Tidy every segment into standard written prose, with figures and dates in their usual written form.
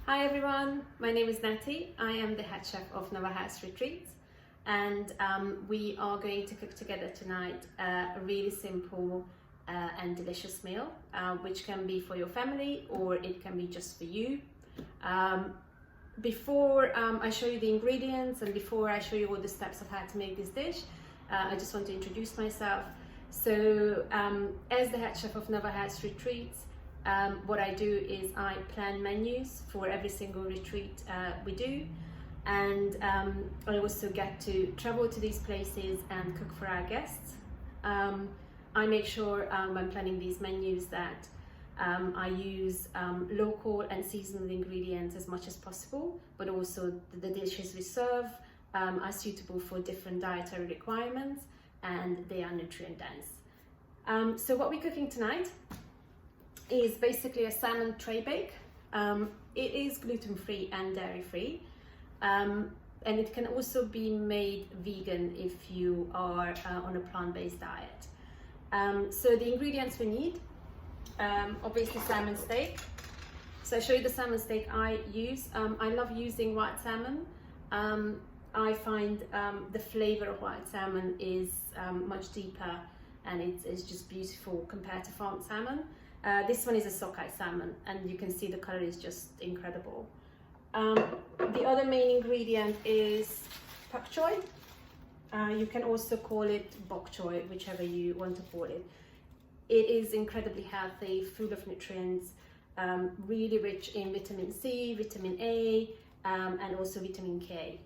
Hi everyone, my name is Nati. I am the head chef of Nava Haus Retreats, and we are going to cook together tonight a really simple and delicious meal, which can be for your family or it can be just for you. Before I show you the ingredients and before I show you all the steps of how to make this dish, I just want to introduce myself. So as the head chef of Nava Haus Retreats, what I do is I plan menus for every single retreat we do, and I also get to travel to these places and cook for our guests. I make sure when planning these menus that I use local and seasonal ingredients as much as possible, but also the dishes we serve are suitable for different dietary requirements and they are nutrient dense. So what we're cooking tonight is basically a salmon tray bake. It is gluten-free and dairy-free, and it can also be made vegan if you are on a plant-based diet. So the ingredients we need, obviously salmon steak. So I'll show you the salmon steak I use. I love using white salmon. I find the flavor of white salmon is much deeper and it's just beautiful compared to farmed salmon. This one is a sockeye salmon and you can see the color is just incredible. The other main ingredient is pak choy. You can also call it bok choy, whichever you want to call it. It is incredibly healthy, full of nutrients, really rich in vitamin C, vitamin A, and also vitamin K.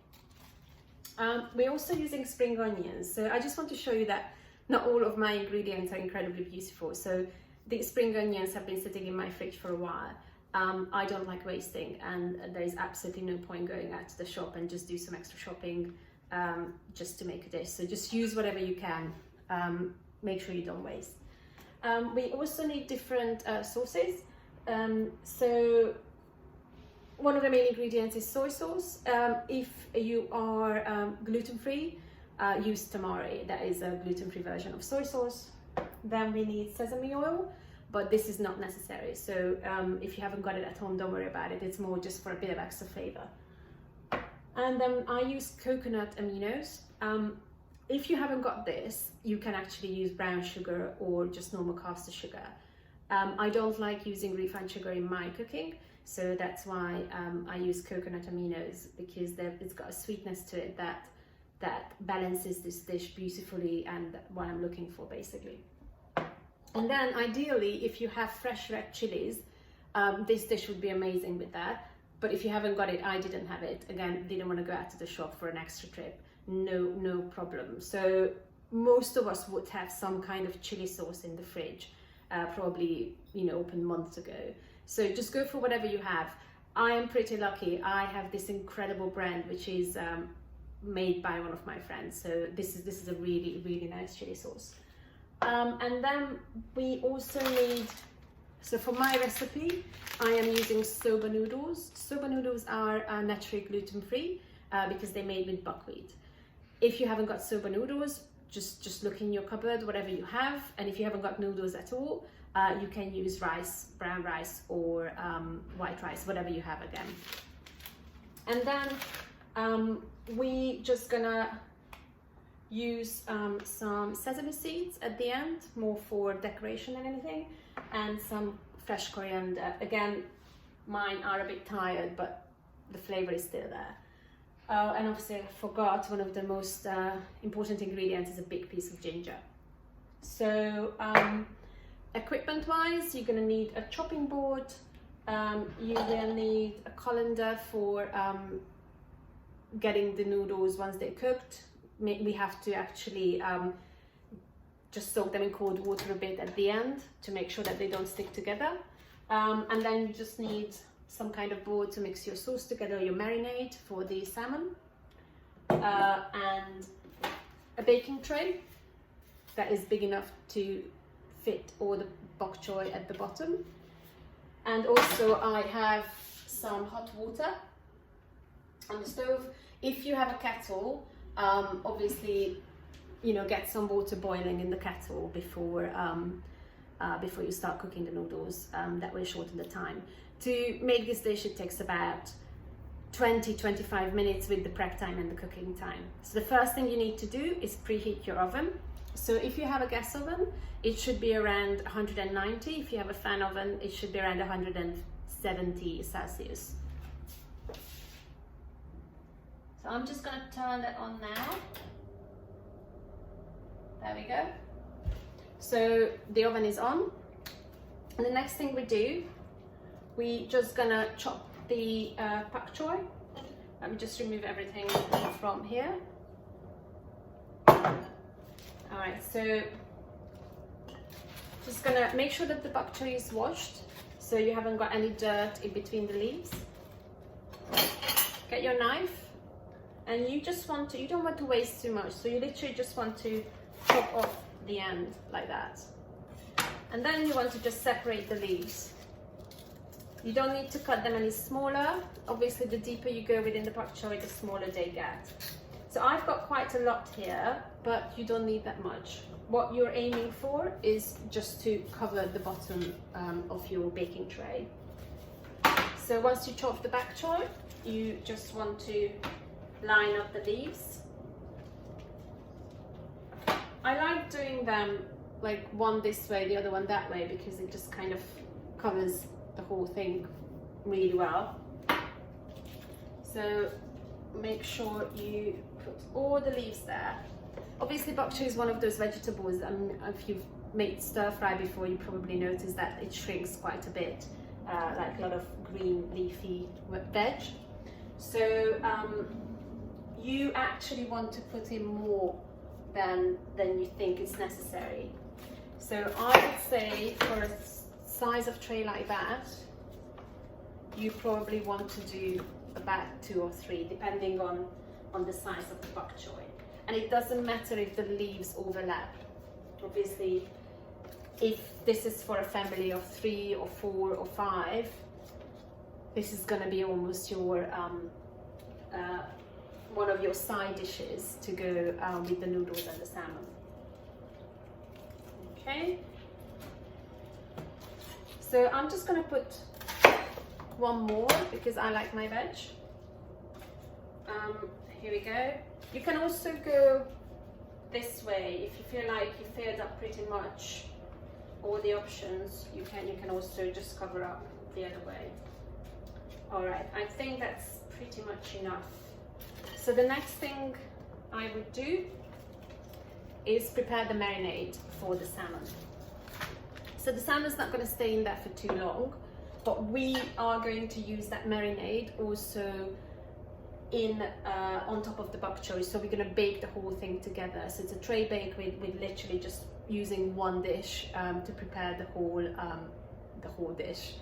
We're also using spring onions. So I just want to show you that not all of my ingredients are incredibly beautiful. So the spring onions have been sitting in my fridge for a while. I don't like wasting, and there is absolutely no point going out to the shop and just do some extra shopping just to make a dish. So just use whatever you can. Make sure you don't waste. We also need different sauces. So one of the main ingredients is soy sauce. If you are gluten-free, use tamari. That is a gluten-free version of soy sauce. Then we need sesame oil, but this is not necessary. So if you haven't got it at home, don't worry about it. It's more just for a bit of extra flavor. And then I use coconut aminos. If you haven't got this, you can actually use brown sugar or just normal caster sugar. I don't like using refined sugar in my cooking, so that's why I use coconut aminos, because it's got a sweetness to it that balances this dish beautifully and what I'm looking for basically. And then ideally, if you have fresh red chilies, this dish would be amazing with that. But if you haven't got it, I didn't have it. Again, didn't want to go out to the shop for an extra trip. No problem. So most of us would have some kind of chili sauce in the fridge, probably, opened months ago. So just go for whatever you have. I am pretty lucky. I have this incredible brand, which is made by one of my friends. So this is a really nice chili sauce. And then we also need, so for my recipe, I am using soba noodles. Soba noodles are naturally gluten-free because they're made with buckwheat. If you haven't got soba noodles, just look in your cupboard, whatever you have. And if you haven't got noodles at all, you can use rice, brown rice or white rice, whatever you have again. And then we just gonna use some sesame seeds at the end, more for decoration than anything, and some fresh coriander. Again, mine are a bit tired, but the flavor is still there. And obviously I forgot one of the most important ingredients is a big piece of ginger. So equipment wise, you're gonna need a chopping board, you will need a colander for getting the noodles once they're cooked. We have to actually just soak them in cold water a bit at the end to make sure that they don't stick together. And then you just need some kind of bowl to mix your sauce together, your marinade for the salmon, and a baking tray that is big enough to fit all the bok choy at the bottom. And also I have some hot water on the stove. If you have a kettle, obviously, get some water boiling in the kettle before you start cooking the noodles. That will shorten the time. To make this dish, it takes about 20-25 minutes with the prep time and the cooking time. So the first thing you need to do is preheat your oven. So if you have a gas oven, it should be around 190. If you have a fan oven, it should be around 170 Celsius. So I'm just gonna turn that on now. There we go. So the oven is on. And the next thing we do, we just gonna chop the pak choy. Let me just remove everything from here. All right, so just gonna make sure that the pak choy is washed, so you haven't got any dirt in between the leaves. Get your knife, and you don't want to waste too much, so you literally just want to chop off the end like that. And then you want to just separate the leaves. You don't need to cut them any smaller. Obviously, the deeper you go within the pak choy, the smaller they get. So I've got quite a lot here, but you don't need that much. What you're aiming for is just to cover the bottom of your baking tray. So once you chop the pak choy, you just want to line up the leaves. I like doing them like one this way, the other one that way, because it just kind of covers the whole thing really well. So make sure you put all the leaves there. Obviously, bok choy is one of those vegetables, and if you've made stir fry before, you probably noticed that it shrinks quite a bit, like a lot of green leafy veg. So you actually want to put in more than you think is necessary. So I would say for a size of tray like that, you probably want to do about 2 or 3, depending on the size of the bok choy. And it doesn't matter if the leaves overlap. Obviously, if this is for a family of 3 or 4 or 5, this is going to be almost your one of your side dishes to go with the noodles and the salmon. Okay. So I'm just going to put one more because I like my veg. Here we go. You can also go this way if you feel like you filled up pretty much all the options. You can also just cover up the other way. All right, I think that's pretty much enough. So the next thing I would do is prepare the marinade for the salmon. So the salmon's not going to stay in there for too long, but we are going to use that marinade also on top of the bok choy. So we're going to bake the whole thing together. So it's a tray bake with literally just using one dish to prepare the whole dish.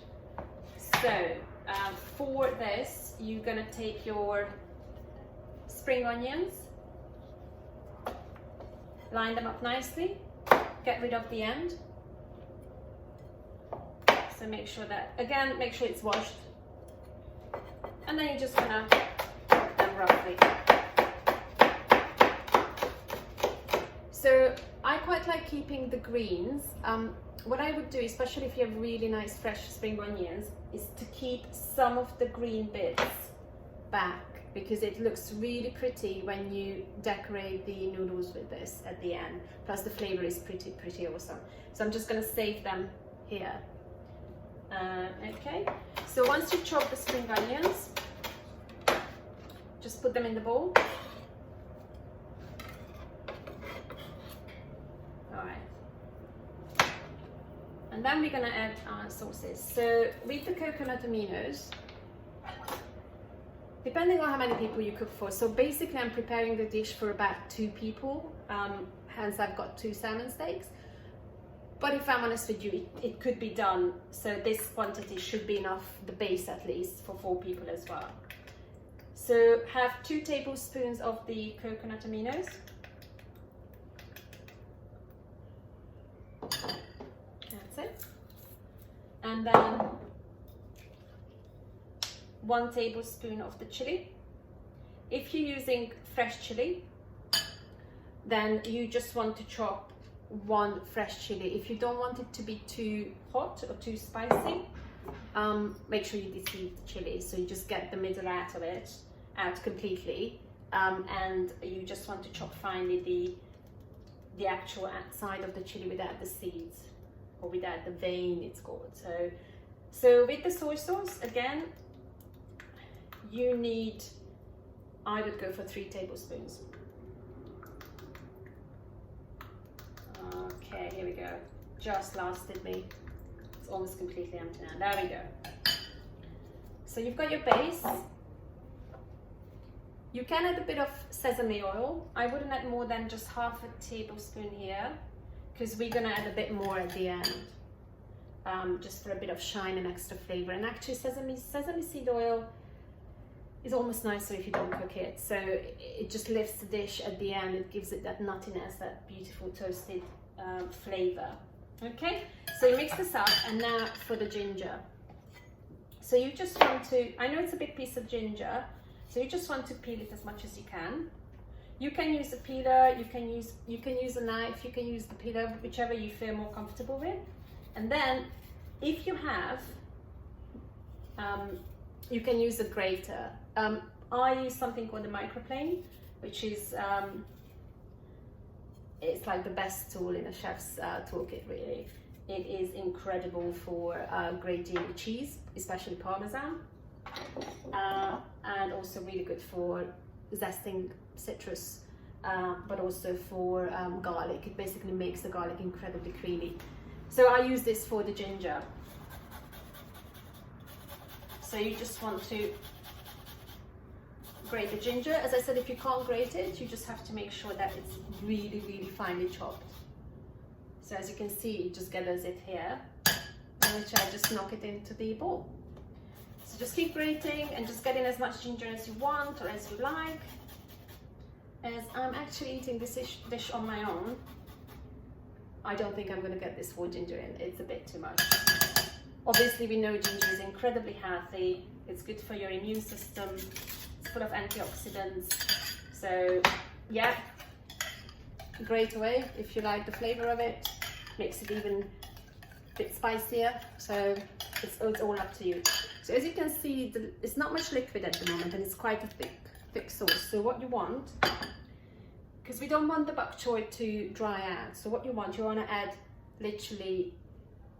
So for this, you're going to take your spring onions, line them up nicely, get rid of the end. So make sure it's washed, and then you're just gonna cut them roughly. So I quite like keeping the greens. What I would do, especially if you have really nice fresh spring onions, is to keep some of the green bits back, because it looks really pretty when you decorate the noodles with this at the end. Plus the flavor is pretty awesome. So I'm just gonna save them here. Okay, so once you chop the spring onions, just put them in the bowl. All right, and then we're gonna add our sauces. So with the coconut aminos, depending on how many people you cook for, so basically I'm preparing the dish for about 2 people, hence I've got 2 salmon steaks. But if I'm honest with you, it could be done. So this quantity should be enough, the base at least, for 4 people as well. So have 2 tablespoons of the coconut aminos. That's it. And then 1 tablespoon of the chili. If you're using fresh chili, then you just want to chop 1 fresh chili. If you don't want it to be too hot or too spicy, make sure you de-seed the chili, so you just get the middle out of it, out completely, and you just want to chop finely the actual outside of the chili without the seeds, or without the vein, it's called. So with the soy sauce, again, you need, I would go for 3 tablespoons. Okay, here we go. Just lasted me. It's almost completely empty now. There we go. So you've got your base. You can add a bit of sesame oil. I wouldn't add more than just half a tablespoon here, because we're gonna add a bit more at the end, just for a bit of shine and extra flavor. And actually sesame seed oil is almost nicer if you don't cook it. So it just lifts the dish at the end. It gives it that nuttiness, that beautiful toasted flavor. Okay, so you mix this up, and now for the ginger. So you just want to, I know it's a big piece of ginger, so you just want to peel it as much as you can. You can use a peeler, you can use a knife, you can use the peeler, whichever you feel more comfortable with. And then if you have, you can use a grater. I use something called a microplane, which is it's like the best tool in a chef's toolkit, really. It is incredible for grating cheese, especially Parmesan, and also really good for zesting citrus, but also for garlic. It basically makes the garlic incredibly creamy. So I use this for the ginger. So you just want to grate the ginger. As I said, if you can't grate it, you just have to make sure that it's really, really finely chopped. So as you can see, it just gathers it here, which I just knock it into the bowl. So just keep grating and just get in as much ginger as you want or as you like. As I'm actually eating this dish on my own, I don't think I'm going to get this whole ginger in. It's a bit too much. Obviously, we know ginger is incredibly healthy. It's good for your immune system. It's full of antioxidants. So yeah, grate away if you like the flavor of it. Makes it even a bit spicier. So it's all up to you. So as you can see, it's not much liquid at the moment, and it's quite a thick sauce. So what you want, because we don't want the bok choy to dry out, so what you want to add literally,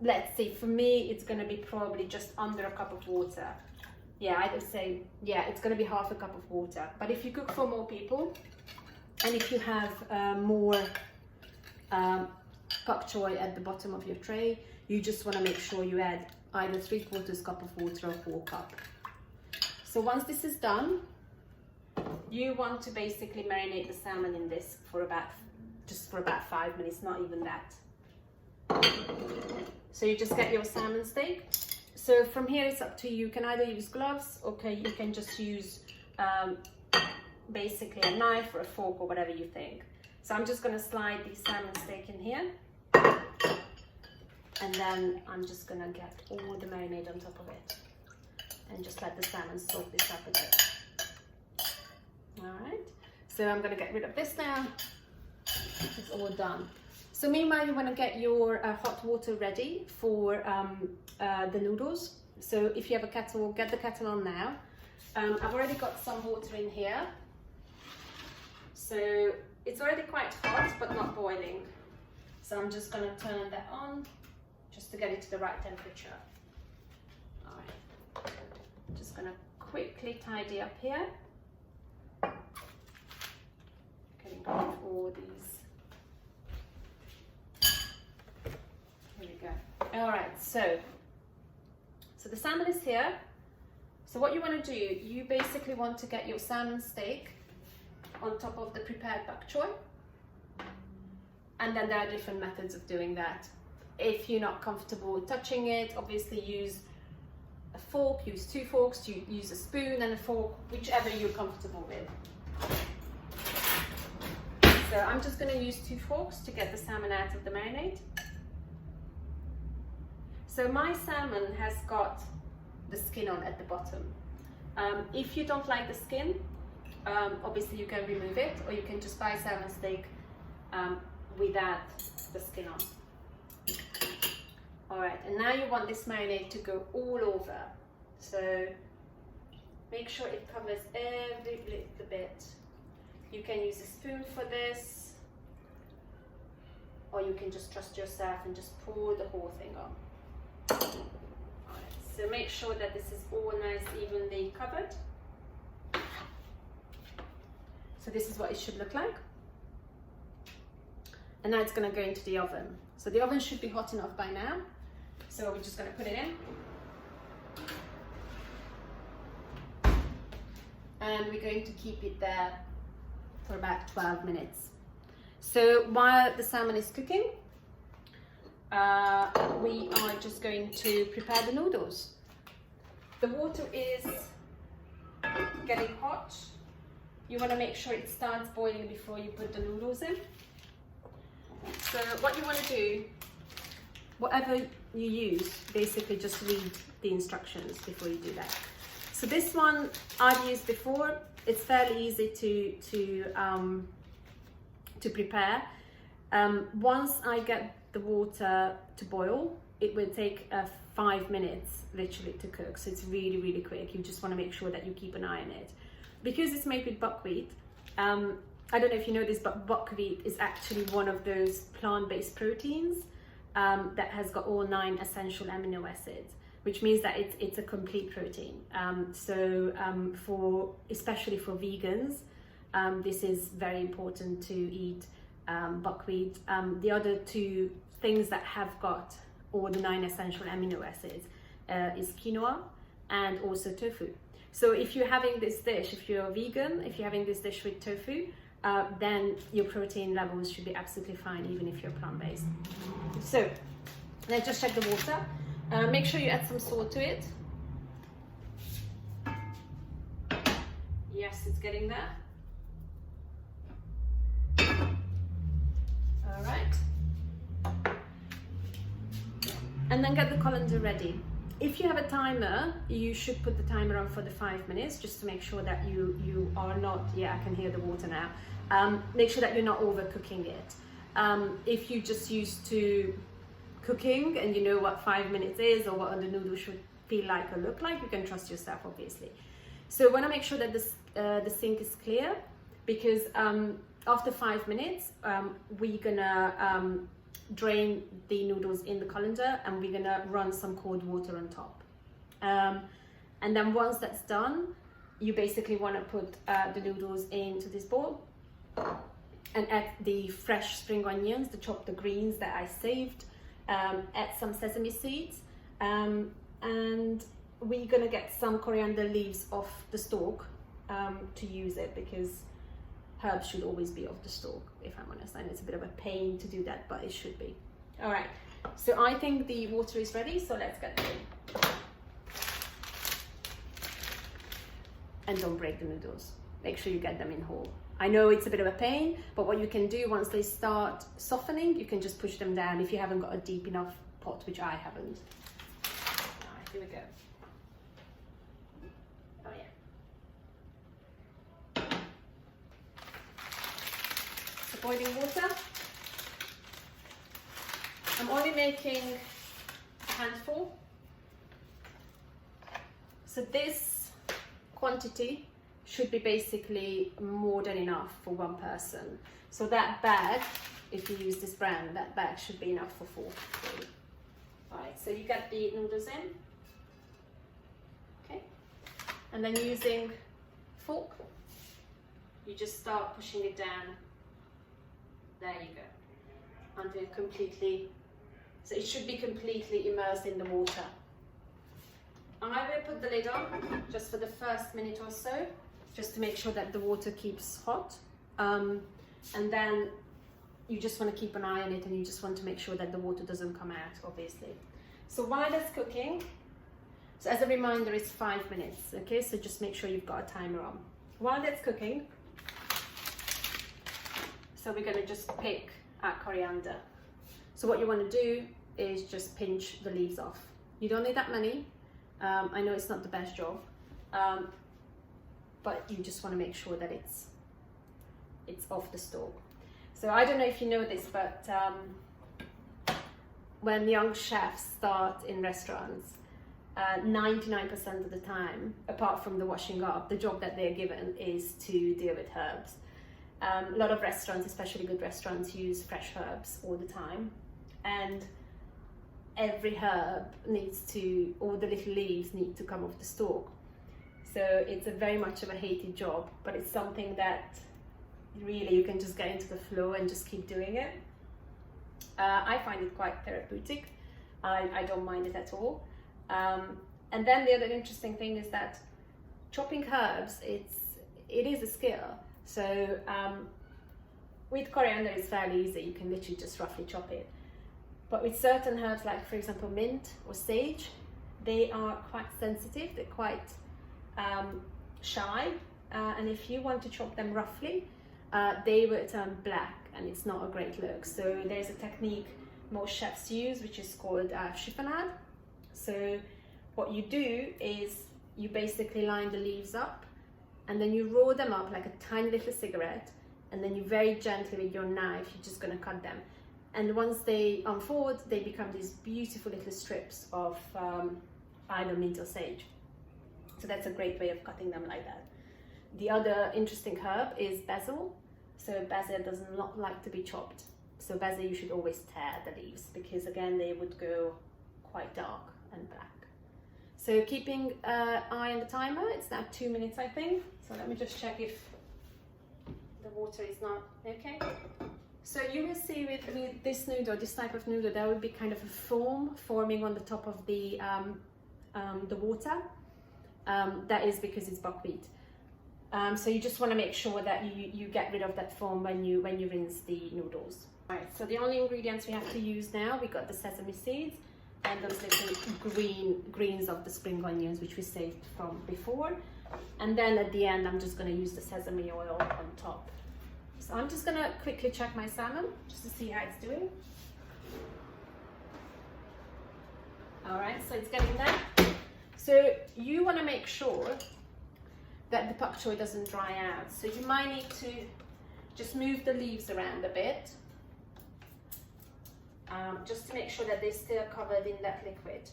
let's see, for me it's going to be probably just under a cup of water. Yeah, I would say, yeah, it's going to be half a cup of water. But if you cook for more people, and if you have more bok choy at the bottom of your tray, you just want to make sure you add either 3/4 cup of water or 1 cup. So once this is done, you want to basically marinate the salmon in this for about 5 minutes, not even that. So you just get your salmon steak. So from here it's up to you. You can either use gloves, or you can just use basically a knife or a fork or whatever you think. So I'm just going to slide the salmon steak in here, and then I'm just going to get all the marinade on top of it and just let the salmon soak this up a bit. Alright, so I'm going to get rid of this now. It's all done. So meanwhile, you want to get your hot water ready for the noodles. So if you have a kettle, get the kettle on now. I've already got some water in here. So it's already quite hot, but not boiling. So I'm just going to turn that on just to get it to the right temperature. Alright, just going to quickly tidy up here. Getting rid of all these. Here we go. Alright, so the salmon is here. So what you want to do, you basically want to get your salmon steak on top of the prepared bok choy. And then there are different methods of doing that. If you're not comfortable touching it, obviously use a fork, use 2 forks, you use a spoon and a fork, whichever you're comfortable with. So I'm just going to use 2 forks to get the salmon out of the marinade. So my salmon has got the skin on at the bottom. If you don't like the skin, obviously you can remove it, or you can just buy salmon steak without the skin on. All right, and now you want this marinade to go all over. So make sure it covers every little bit. You can use a spoon for this, or you can just trust yourself and just pour the whole thing on. All right, so make sure that this is all nice, evenly covered. So this is what it should look like. And now it's going to go into the oven. So the oven should be hot enough by now. So we're just going to put it in. And we're going to keep it there for about 12 minutes. So while the salmon is cooking, we are just going to prepare the noodles. The water is getting hot. You want to make sure it starts boiling before you put the noodles in. So what you want to do, whatever you use, basically just read the instructions before you do that. So this one I've used before. It's fairly easy to prepare. Once I get the water to boil, it will take 5 minutes literally to cook. So it's really, really quick. You just want to make sure that you keep an eye on it. Because it's made with buckwheat, I don't know if you know this, but buckwheat is actually one of those plant-based proteins that has got all 9 essential amino acids, which means that it's a complete protein. Especially for vegans, this is very important to eat buckwheat. The other 2 things that have got all the 9 essential amino acids is quinoa and also tofu. So if you're having this dish, if you're a vegan, if you're having this dish with tofu, then your protein levels should be absolutely fine, even if you're plant-based. So let's just check the water. Make sure you add some salt to it. Yes, it's getting there. All right. And then get the colander ready. If you have a timer, you should put the timer on for the 5 minutes, just to make sure that you are not, yeah, I can hear the water now. Make sure that you're not overcooking it. If you just used to cooking and you know what 5 minutes is or what the noodle should feel like or look like, you can trust yourself, obviously. So you want to make sure that the sink is clear, because after 5 minutes, we're gonna drain the noodles in the colander and we're gonna run some cold water on top. And then once that's done, you basically want to put the noodles into this bowl and add the fresh spring onions, the chopped greens that I saved, add some sesame seeds, and we're gonna get some coriander leaves off the stalk to use it, because herbs should always be off the stalk, if I'm honest, and it's a bit of a pain to do that, but it should be. All right, so I think the water is ready, so let's get it. And don't break the noodles. Make sure you get them in whole. I know it's a bit of a pain, but what you can do once they start softening, you can just push them down if you haven't got a deep enough pot, which I haven't. All right, here we go. Oh yeah. So boiling water. I'm only making a handful. So this quantity should be basically more than enough for 1 person. So that bag, if you use this brand, that bag should be enough for 4 people. All right, so you get the noodles in. Okay, and then using fork, you just start pushing it down. There you go, until completely, so it should be completely immersed in the water. I will put the lid on just for the first minute or so, just to make sure that the water keeps hot. And then you just want to keep an eye on it, and you just want to make sure that the water doesn't come out, obviously. So while that's cooking, so as a reminder, it's 5 minutes, okay? So just make sure you've got a timer on. While that's cooking, so we're gonna just pick our coriander. So what you want to do is just pinch the leaves off. You don't need that many. I know it's not the best job, but you just want to make sure that it's off the stalk. So I don't know if you know this, but when young chefs start in restaurants, 99% of the time, apart from the washing up, the job that they're given is to deal with herbs. A lot of restaurants, especially good restaurants, use fresh herbs all the time, and every herb needs to, all the little leaves need to come off the stalk. So it's a very much of a hated job, but it's something that really you can just get into the flow and just keep doing it. I find it quite therapeutic. I don't mind it at all. And then the other interesting thing is that chopping herbs, it is a skill. So with coriander it's fairly easy, you can literally just roughly chop it. But with certain herbs, like for example mint or sage, they are quite sensitive, they're quite shy, and if you want to chop them roughly, they will turn black and it's not a great look. So there's a technique most chefs use which is called chiffonade. So what you do is you basically line the leaves up and then you roll them up like a tiny little cigarette, and then you very gently with your knife, you're just going to cut them. And once they unfold, they become these beautiful little strips of either mint or sage. So that's a great way of cutting them like that. The other interesting herb is basil. So basil does not like to be chopped. So basil you should always tear the leaves, because again they would go quite dark and black. So keeping eye on the timer, it's now 2 minutes I think. So let me just check if the water is not okay. So you will see with this noodle, this type of noodle, there will be kind of a foam forming on the top of the water. That is because it's buckwheat. So you just want to make sure that you get rid of that foam when you rinse the noodles. Right, so the only ingredients we have to use now, we got the sesame seeds and those little greens of the spring onions which we saved from before. And then at the end I'm just going to use the sesame oil on top. So I'm just going to quickly check my salmon just to see how it's doing. Alright, so it's getting there. So you want to make sure that the pak choi doesn't dry out. So you might need to just move the leaves around a bit, just to make sure that they're still covered in that liquid.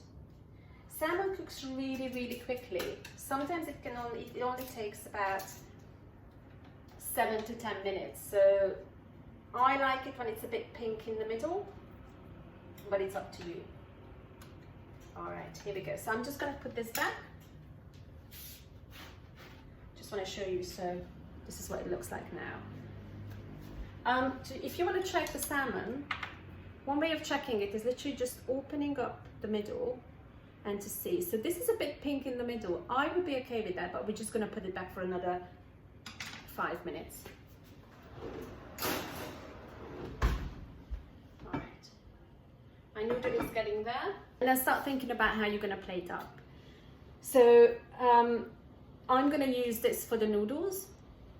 Salmon cooks really, really quickly. Sometimes it only takes about 7 to 10 minutes. So I like it when it's a bit pink in the middle, but it's up to you. All right, here we go. So I'm just going to put this back. Just want to show you, so this is what it looks like now. If you want to check the salmon, one way of checking it is literally just opening up the middle and to see. So this is a bit pink in the middle. I would be okay with that, but we're just going to put it back for another 5 minutes. All right, my noodle is getting there. And then start thinking about how you're going to plate up. So I'm going to use this for the noodles.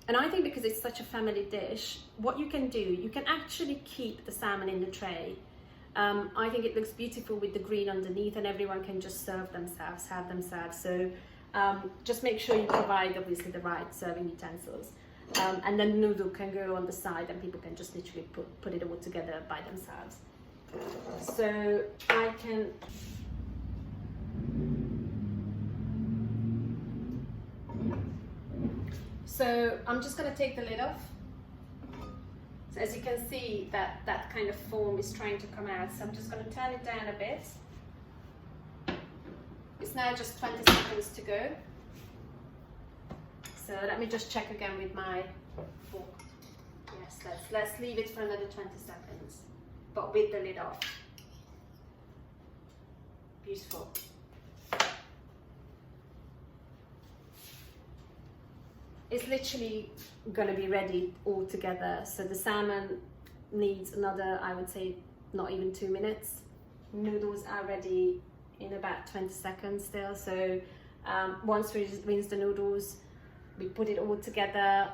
And I think because it's such a family dish, what you can do, you can actually keep the salmon in the tray. I think it looks beautiful with the green underneath, and everyone can just serve themselves, have themselves. So just make sure you provide obviously the right serving utensils. And then the noodle can go on the side and people can just literally put it all together by themselves. So I can So I'm just going to take the lid off. So as you can see, that kind of foam is trying to come out. So I'm just going to turn it down a bit. It's now just 20 seconds to go. So let me just check again with my fork. Yes, let's leave it for another 20 seconds, but with the lid off. Beautiful. It's literally going to be ready all together. So the salmon needs another, I would say, not even 2 minutes. Noodles are ready in about 20 seconds still. So once we rinse the noodles, we put it all together,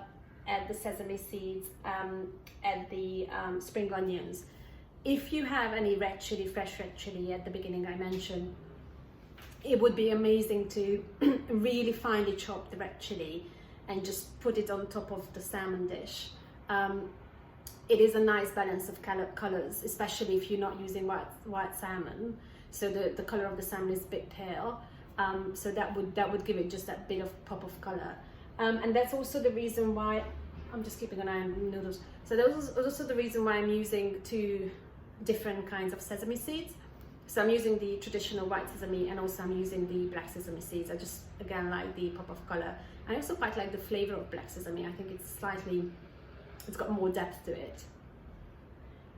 add the sesame seeds, add the spring onions. If you have any red chili, fresh red chili at the beginning I mentioned, it would be amazing to really finely chop the red chili and just put it on top of the salmon dish. it is a nice balance of colors, especially if you're not using white salmon. So the color of the salmon is a bit pale, so that would give it just that bit of pop of color. And that's also the reason why I'm just keeping an eye on the noodles. So that's also the reason why I'm using 2 different kinds of sesame seeds. So I'm using the traditional white sesame, and also I'm using the black sesame seeds. I just, again, like the pop of color. I also quite like the flavor of black sesame. I think it's got more depth to it.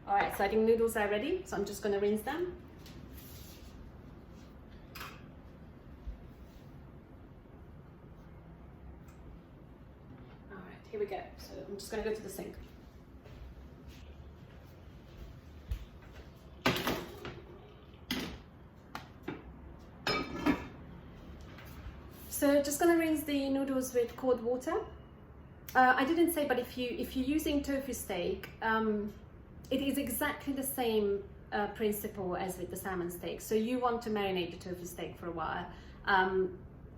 All right, so I think noodles are ready. So I'm just gonna rinse them. All right, here we go. So I'm just gonna go to the sink. So just gonna rinse the noodles with cold water. I didn't say, but if you're using tofu steak, it is exactly the same principle as with the salmon steak. So you want to marinate the tofu steak for a while.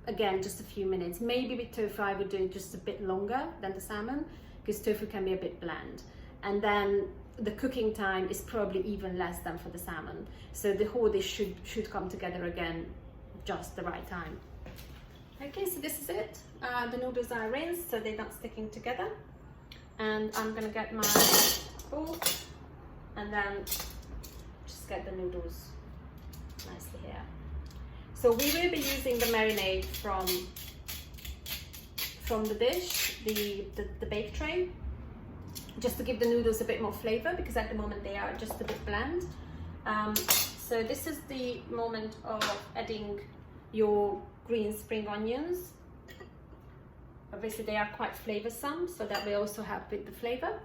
Again, just a few minutes. Maybe with tofu I would do it just a bit longer than the salmon, because tofu can be a bit bland. And then the cooking time is probably even less than for the salmon. So the whole dish should come together again just the right time. Okay, so this is it. The noodles are rinsed, so they're not sticking together. And I'm gonna get my bowl and then just get the noodles nicely here. So we will be using the marinade from the dish, the bake tray, just to give the noodles a bit more flavor, because at the moment they are just a bit bland. So this is the moment of adding your green spring onions. Obviously they are quite flavorsome, so that will also help with the flavor.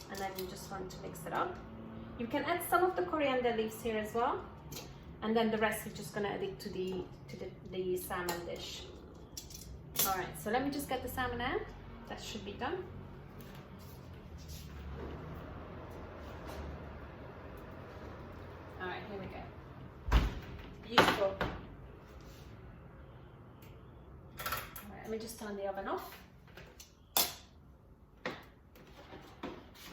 And then you just want to mix it up. You can add some of the coriander leaves here as well, and then the rest you're just gonna add it to the salmon dish. All right, so let me just get the salmon out. That should be done. All right, here we go. Beautiful. Let me just turn the oven off.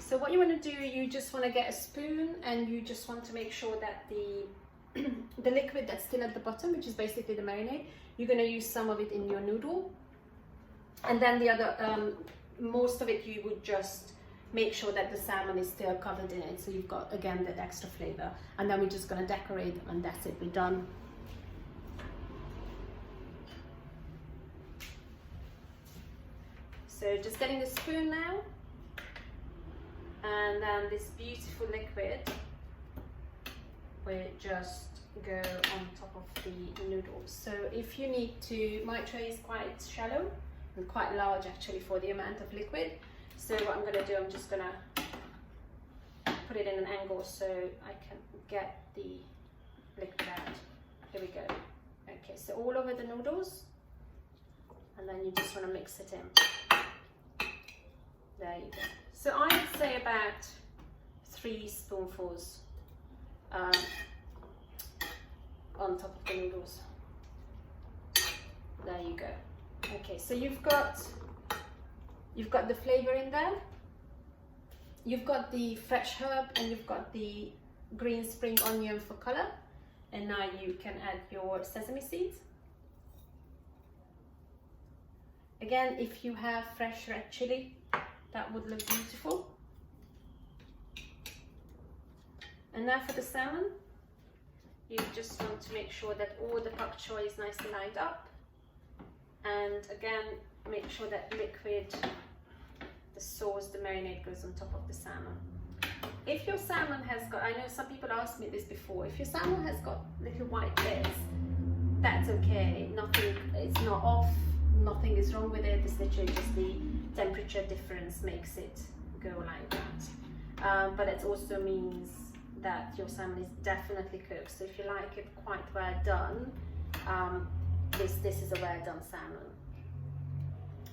So what you want to do, you just want to get a spoon, and you just want to make sure that the liquid that's still at the bottom, which is basically the marinade, you're going to use some of it in your noodle, and then the other most of it you would just make sure that the salmon is still covered in it, so you've got again that extra flavor. And then we're just going to decorate them, and that's it, we're done. So just getting the spoon now, and then this beautiful liquid will just go on top of the noodles. So if you need to, my tray is quite shallow and quite large actually for the amount of liquid. So what I'm going to do, I'm just going to put it in an angle so I can get the liquid out. Here we go. Okay, so all over the noodles, and then you just want to mix it in. There you go. So I would say about 3 spoonfuls on top of the noodles. There you go. Okay, so you've got the flavor in there. You've got the fresh herb, and you've got the green spring onion for color. And now you can add your sesame seeds. Again, if you have fresh red chili, that would look beautiful. And now for the salmon, you just want to make sure that all the pak choy is nicely lined up. And again, make sure that liquid, the sauce, the marinade goes on top of the salmon. If your salmon has got, I know some people asked me this before, if your salmon has got little white hairs, that's okay. Nothing, it's not off, nothing is wrong with it. It's literally just the temperature difference makes it go like that. But it also means that your salmon is definitely cooked. So if you like it quite well done, this is a well done salmon.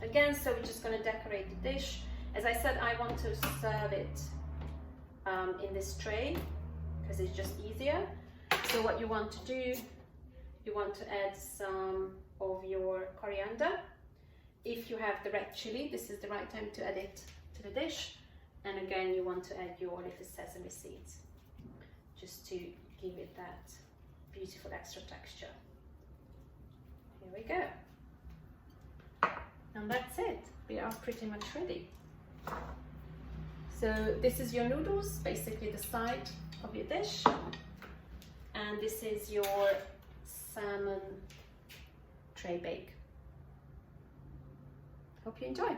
Again, so we're just going to decorate the dish. As I said, I want to serve it in this tray because it's just easier. So what you want to do, you want to add some of your coriander. If you have the red chili, this is the right time to add it to the dish. And again, you want to add your olive sesame seeds just to give it that beautiful extra texture. Here we go. And that's it. We are pretty much ready. So this is your noodles, basically the side of your dish. And this is your salmon tray bake. Hope you enjoy.